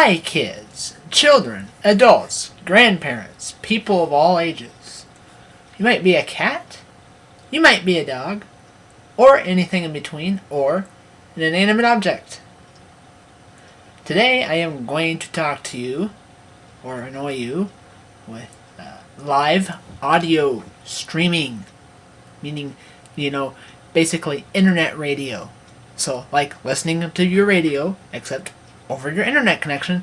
Hi kids, children, adults, grandparents, people of all ages. You might be a cat, you might be a dog, or anything in between, or an inanimate object. Today I am going to talk to you, or annoy you, with live audio streaming. Meaning, basically internet radio. So, like listening to your radio, except over your internet connection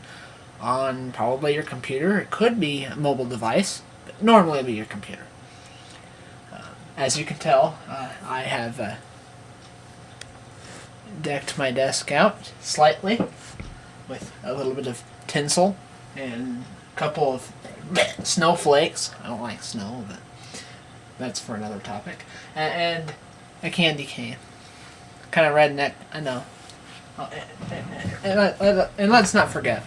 on probably your computer. It could be a mobile device, but normally it'll be your computer. As you can tell, I have decked my desk out slightly with a little bit of tinsel and a couple of snowflakes. I don't like snow, but that's for another topic. And a candy cane. Kind of redneck, I know. And let's not forget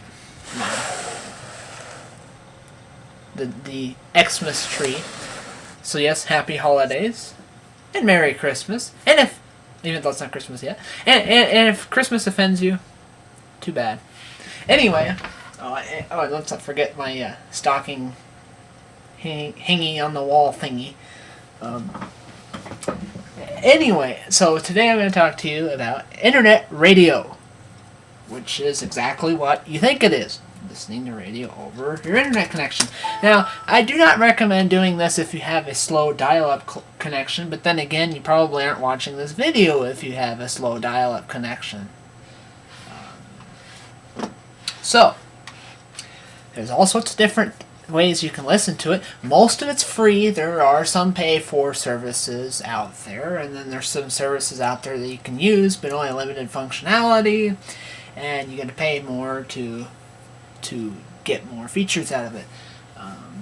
the Xmas tree. So yes, happy holidays and Merry Christmas. And if, even though it's not Christmas yet, and if Christmas offends you, too bad. Anyway, let's not forget my stocking hanging on the wall thingy. Anyway, so today I'm going to talk to you about internet radio, which is exactly what you think it is, listening to radio over your internet connection. Now, I do not recommend doing this if you have a slow dial-up connection, but then again, you probably aren't watching this video if you have a slow dial-up connection. So, there's all sorts of different ways you can listen to it. Most of it's free. There are some pay-for services out there, and then there's some services out there that you can use, but only limited functionality, and you got to pay more to get more features out of it.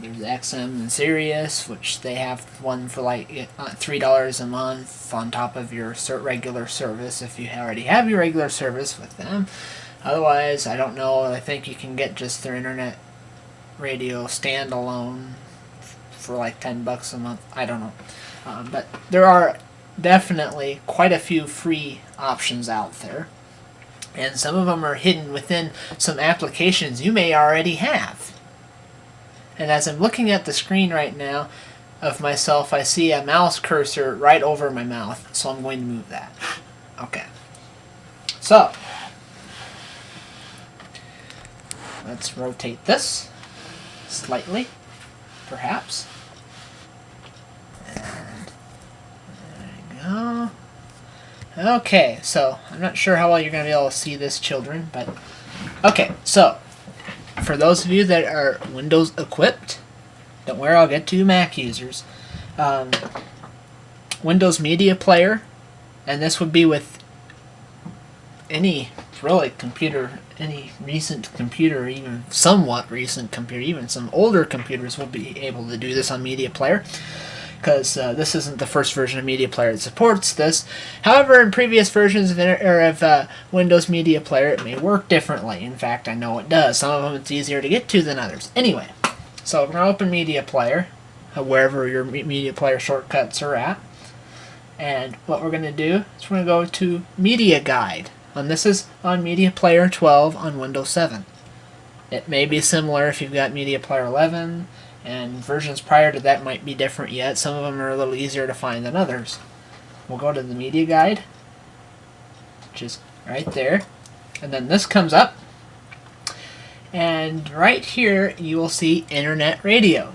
There's XM and Sirius, which they have one for like $3 a month on top of your regular service if you already have your regular service with them. Otherwise, I don't know. I think you can get just their internet radio standalone for like $10 a month. I don't know. But there are definitely quite a few free options out there. And some of them are hidden within some applications you may already have. And as I'm looking at the screen right now of myself, I see a mouse cursor right over my mouth. So I'm going to move that. Okay. So, let's rotate this slightly, perhaps. And there you go. Okay, so I'm not sure how well you're going to be able to see this, children, but okay, so for those of you that are Windows equipped, don't worry, I'll get to you Mac users. Windows Media Player, and this would be with any really computer, any recent computer, even somewhat recent computer, even some older computers will be able to do this on Media Player, because this isn't the first version of Media Player that supports this. However, in previous versions of Windows Media Player, it may work differently. In fact, I know it does. Some of them it's easier to get to than others. Anyway, so we're going to open Media Player, wherever your Media Player shortcuts are at. And what we're going to do is we're going to go to Media Guide. And this is on Media Player 12 on Windows 7. It may be similar if you've got Media Player 11, and versions prior to that might be different yet. Some of them are a little easier to find than others. We'll go to the Media Guide, which is right there. And then this comes up. And right here you will see Internet Radio.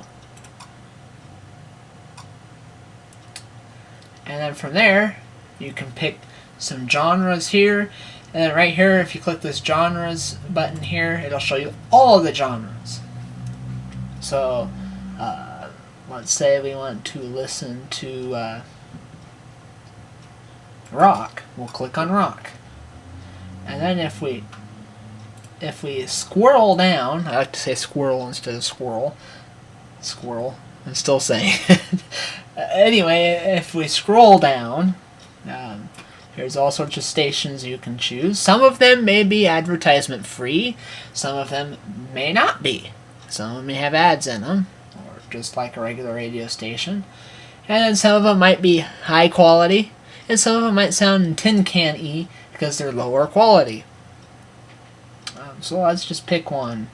And then from there, you can pick some genres here, and then right here, if you click this genres button here, it'll show you all of the genres. So let's say we want to listen to rock. We'll click on rock, and then if we squirrel down, I like to say squirrel instead of squirrel. I'm still saying it. Anyway, if we scroll down, there's all sorts of stations you can choose. Some of them may be advertisement free. Some of them may not be. Some of them may have ads in them, or just like a regular radio station. And then some of them might be high quality, and some of them might sound tin can-y because they're lower quality. So let's just pick one.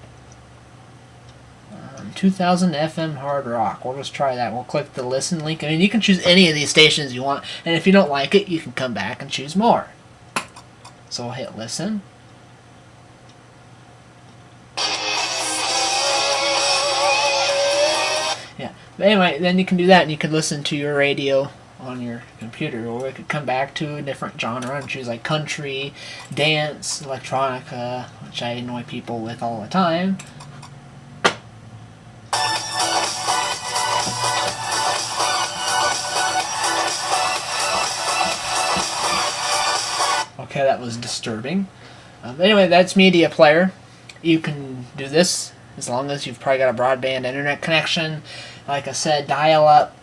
2000 FM hard rock. We'll just try that. We'll click the listen link. I mean, you can choose any of these stations you want, and if you don't like it, you can come back and choose more. So we'll hit listen. Yeah. But anyway, then you can do that, and you can listen to your radio on your computer, or we could come back to a different genre and choose like country, dance, electronica, which I annoy people with all the time. Okay, that was disturbing. Anyway, that's Media Player. You can do this as long as you've probably got a broadband internet connection. Like I said, dial up.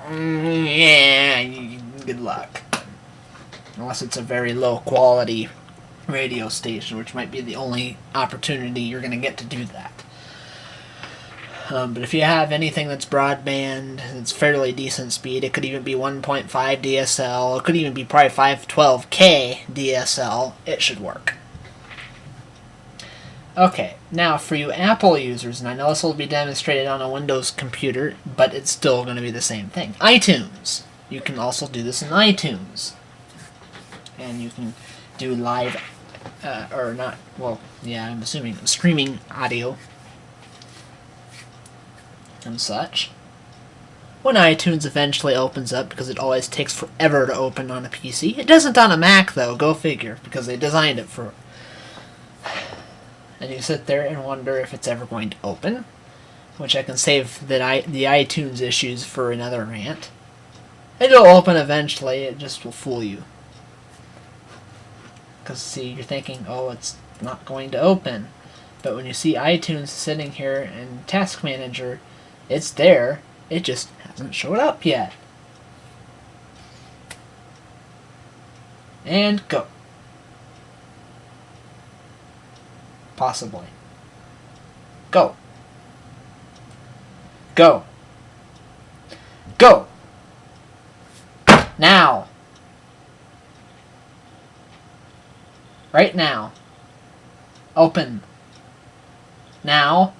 Yeah, good luck. Unless it's a very low quality radio station, which might be the only opportunity you're going to get to do that. But if you have anything that's broadband, it's fairly decent speed. It could even be 1.5 DSL. It could even be probably 512K DSL. It should work. Okay, now for you Apple users, and I know this will be demonstrated on a Windows computer, but it's still going to be the same thing. iTunes. You can also do this in iTunes. And you can do live, or not, well, yeah, I'm assuming streaming audio and such. When iTunes eventually opens up, because it always takes forever to open on a PC. It doesn't on a Mac, though, go figure, because they designed it for... And you sit there and wonder if it's ever going to open, which I can save the iTunes issues for another rant. It'll open eventually, it just will fool you. Because, see, you're thinking, oh, it's not going to open. But when you see iTunes sitting here in Task Manager, it's there, it just hasn't showed up yet. And go. Possibly. Go. Go. Go. Now. Right now. Open. Now.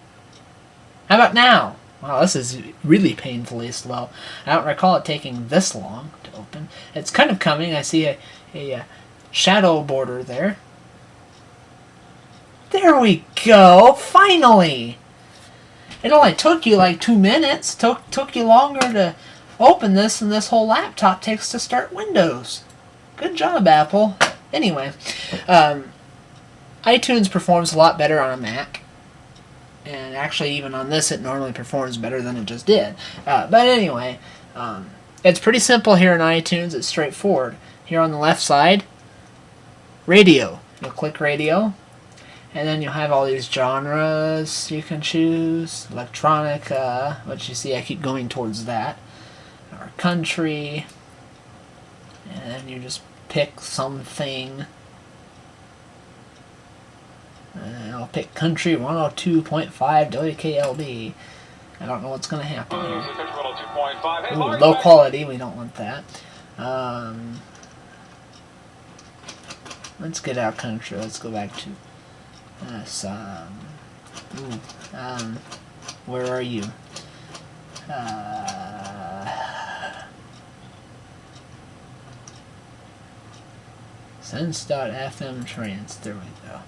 How about now? Wow, this is really painfully slow. I don't recall it taking this long to open. It's kind of coming. I see a shadow border there. There we go! Finally! It only took you like 2 minutes. Took you longer to open this than this whole laptop takes to start Windows. Good job, Apple. Anyway, iTunes performs a lot better on a Mac. And actually, even on this, it normally performs better than it just did. But anyway, it's pretty simple here in iTunes. It's straightforward. Here on the left side, radio. You'll click radio. And then you'll have all these genres you can choose. Electronica, which you see I keep going towards that. Or country. And then you just pick something. I'll pick country 102.5 WKLB. I don't know what's going to happen here. Ooh, low quality, we don't want that. Let's get out country. Let's go back to where are you? Sense.fm trance. There we go.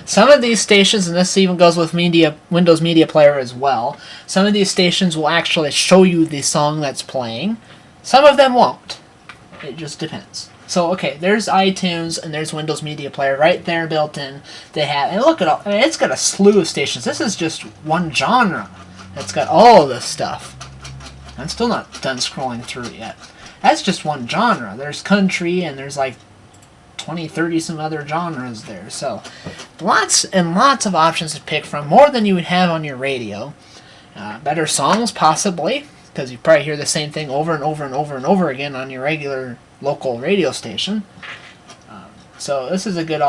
Some of these stations, and this even goes with Windows Media Player as well, some of these stations will actually show you the song that's playing. Some of them won't. It just depends. So, okay, there's iTunes and there's Windows Media Player right there built in. They have, and look at all, I mean, it's got a slew of stations. This is just one genre that's got all of this stuff. I'm still not done scrolling through it yet. That's just one genre. There's country and there's like 20, 30 some other genres there. So lots and lots of options to pick from, more than you would have on your radio. Better songs, possibly, because you probably hear the same thing over and over and over and over again on your regular local radio station. So this is a good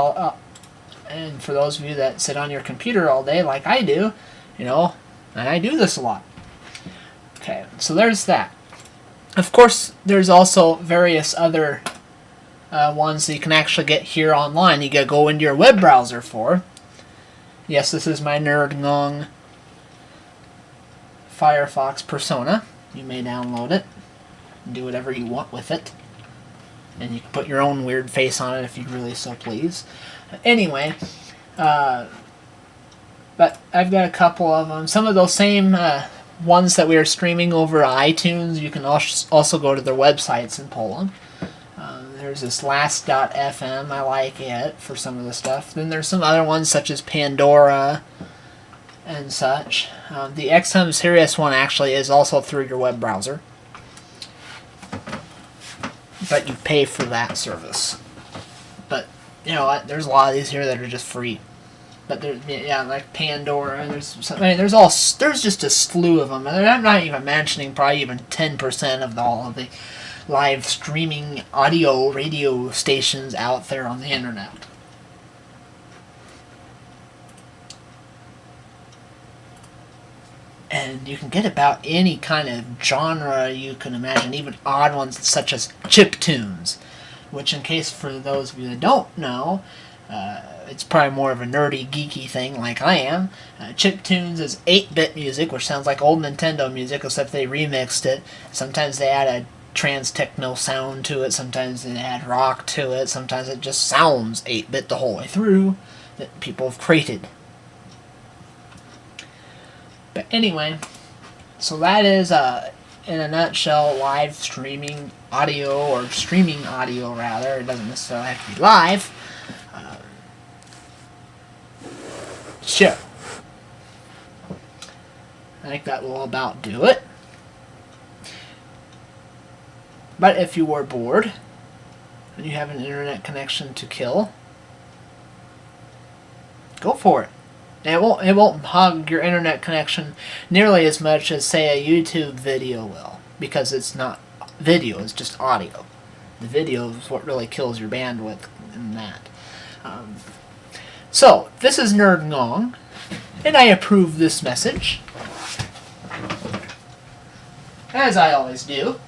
And for those of you that sit on your computer all day like I do, you know, and I do this a lot. Okay, so there's that. Of course, there's also various other ones that you can actually get here online. You gotta go into your web browser for. Yes, this is my NerdNong Firefox persona. You may download it and do whatever you want with it. And you can put your own weird face on it if you really so please. Anyway, but I've got a couple of them. Some of those same ones that we are streaming over iTunes, you can also go to their websites and pull them. There's this Last.fm, I like it for some of the stuff. Then there's some other ones such as Pandora and such. The XM Sirius one actually is also through your web browser, but you pay for that service. But you know what? There's a lot of these here that are just free. But there's, yeah, like Pandora. There's just a slew of them. And I'm not even mentioning probably even 10% of all of the live streaming audio radio stations out there on the internet. And you can get about any kind of genre you can imagine, even odd ones such as chiptunes, which, in case for those of you that don't know, it's probably more of a nerdy, geeky thing like I am. Chiptunes is 8-bit music, which sounds like old Nintendo music, except they remixed it. Sometimes they add a trans-techno sound to it, sometimes they add rock to it, sometimes it just sounds 8-bit the whole way through, that people have created. But anyway, so that is, in a nutshell, live streaming audio, or streaming audio rather. It doesn't necessarily have to be live. Sure. I think that will about do it. But if you were bored, and you have an internet connection to kill, go for it. It won't hog your internet connection nearly as much as, say, a YouTube video will, because it's not video, it's just audio. The video is what really kills your bandwidth in that. So, this is NerdNong, and I approve this message, as I always do.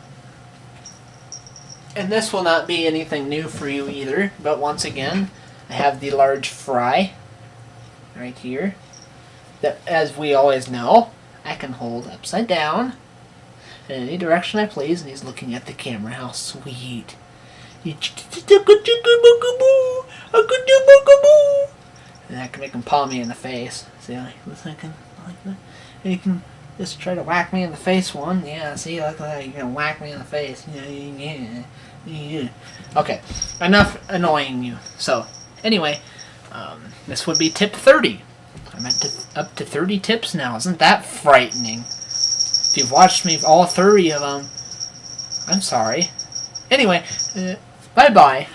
And this will not be anything new for you either, but once again, I have the large fry right here that, as we always know, I can hold upside down in any direction I please, and he's looking at the camera. How sweet. And I can make him paw me in the face. See, like that. And you can just try to whack me in the face one. Yeah, see, like that. You're gonna whack me in the face. Yeah. Okay, enough annoying you. So, anyway, this would be tip 30. I'm up to 30 tips now. Isn't that frightening? If you've watched me all 30 of them, I'm sorry. Anyway, bye-bye.